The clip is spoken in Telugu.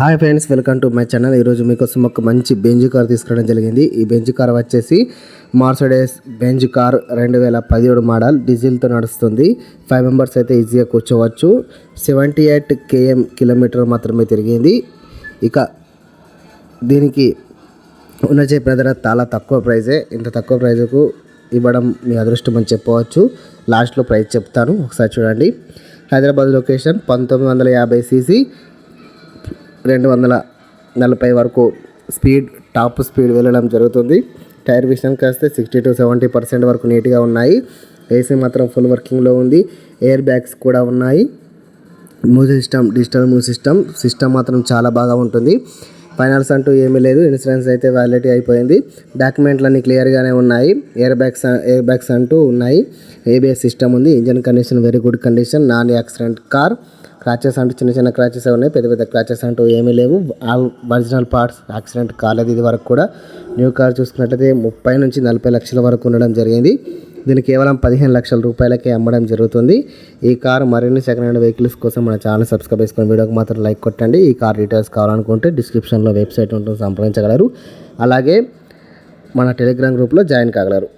Hi friends, welcome to my channel. ఈరోజు మీకోసం ఒక మంచి బెంజ్ కార్ తీసుకురావడం జరిగింది. ఈ బెంజ్ కార్ వచ్చేసి మార్సిడెస్ బెంజ్ కార్ 2017 మోడల్, డీజిల్తో నడుస్తుంది. 5 మెంబర్స్ అయితే ఈజీగా కూర్చోవచ్చు. 78 కిలోమీటర్ మాత్రమే తిరిగింది. ఇక దీనికి ఉన్న చెప్పిన ధర చాలా తక్కువ ప్రైజే. ఇంత తక్కువ ప్రైజుకు ఇవ్వడం మీ అదృష్టం అని చెప్పవచ్చు. లాస్ట్లో ప్రైస్ చెప్తాను, ఒకసారి చూడండి. హైదరాబాద్ లొకేషన్, 1950 cc, 240 వరకు స్పీడ్, టాప్ స్పీడ్ వెళ్ళడం జరుగుతుంది. టైర్ విషయానికి వస్తే 60 to 70% వరకు నీట్గా ఉన్నాయి. ఏసీ మాత్రం ఫుల్ వర్కింగ్లో ఉంది. ఎయిర్ బ్యాగ్స్ కూడా ఉన్నాయి. Music system, digital music system మాత్రం చాలా బాగా ఉంటుంది. ఫైనాన్స్ అంటూ ఏమీ లేదు. ఇన్సూరెన్స్ అయితే వ్యాలిడిటీ అయిపోయింది. డాక్యుమెంట్లన్నీ క్లియర్గానే ఉన్నాయి. ఎయిర్ బ్యాగ్స్ అంటూ ఉన్నాయి. ఏబిఎస్ సిస్టమ్ ఉంది. Engine condition very good condition. Non accident car. Crotchets అంటూ చిన్న చిన్న క్రాచెస్ ఉన్నాయి. పెద్ద పెద్ద క్రాచెస్ అంటూ ఏమీ లేవు. All original parts. యాక్సిడెంట్ కాలేదు ఇది వరకు కూడా. న్యూ కార్ చూసుకున్నట్లయితే 30 నుంచి 40 లక్షల వరకు ఉండడం జరిగింది. దీన్ని కేవలం 15 లక్షల రూపాయలకే అమ్మడం జరుగుతుంది. ఈ కార్ మరిన్ని సెకండ్ హ్యాండ్ వెహికల్స్ కోసం మన ఛానల్ సబ్స్క్రైబ్ చేసుకొని వీడియోకి మాత్రం లైక్ కొట్టండి. ఈ కార్ డీటెయిల్స్ కావాలనుకుంటే డిస్క్రిప్షన్లో వెబ్సైట్ ఉంటుంది, సంప్రదించగలరు. అలాగే మన టెలిగ్రామ్ గ్రూప్లో జాయిన్ కాగలరు.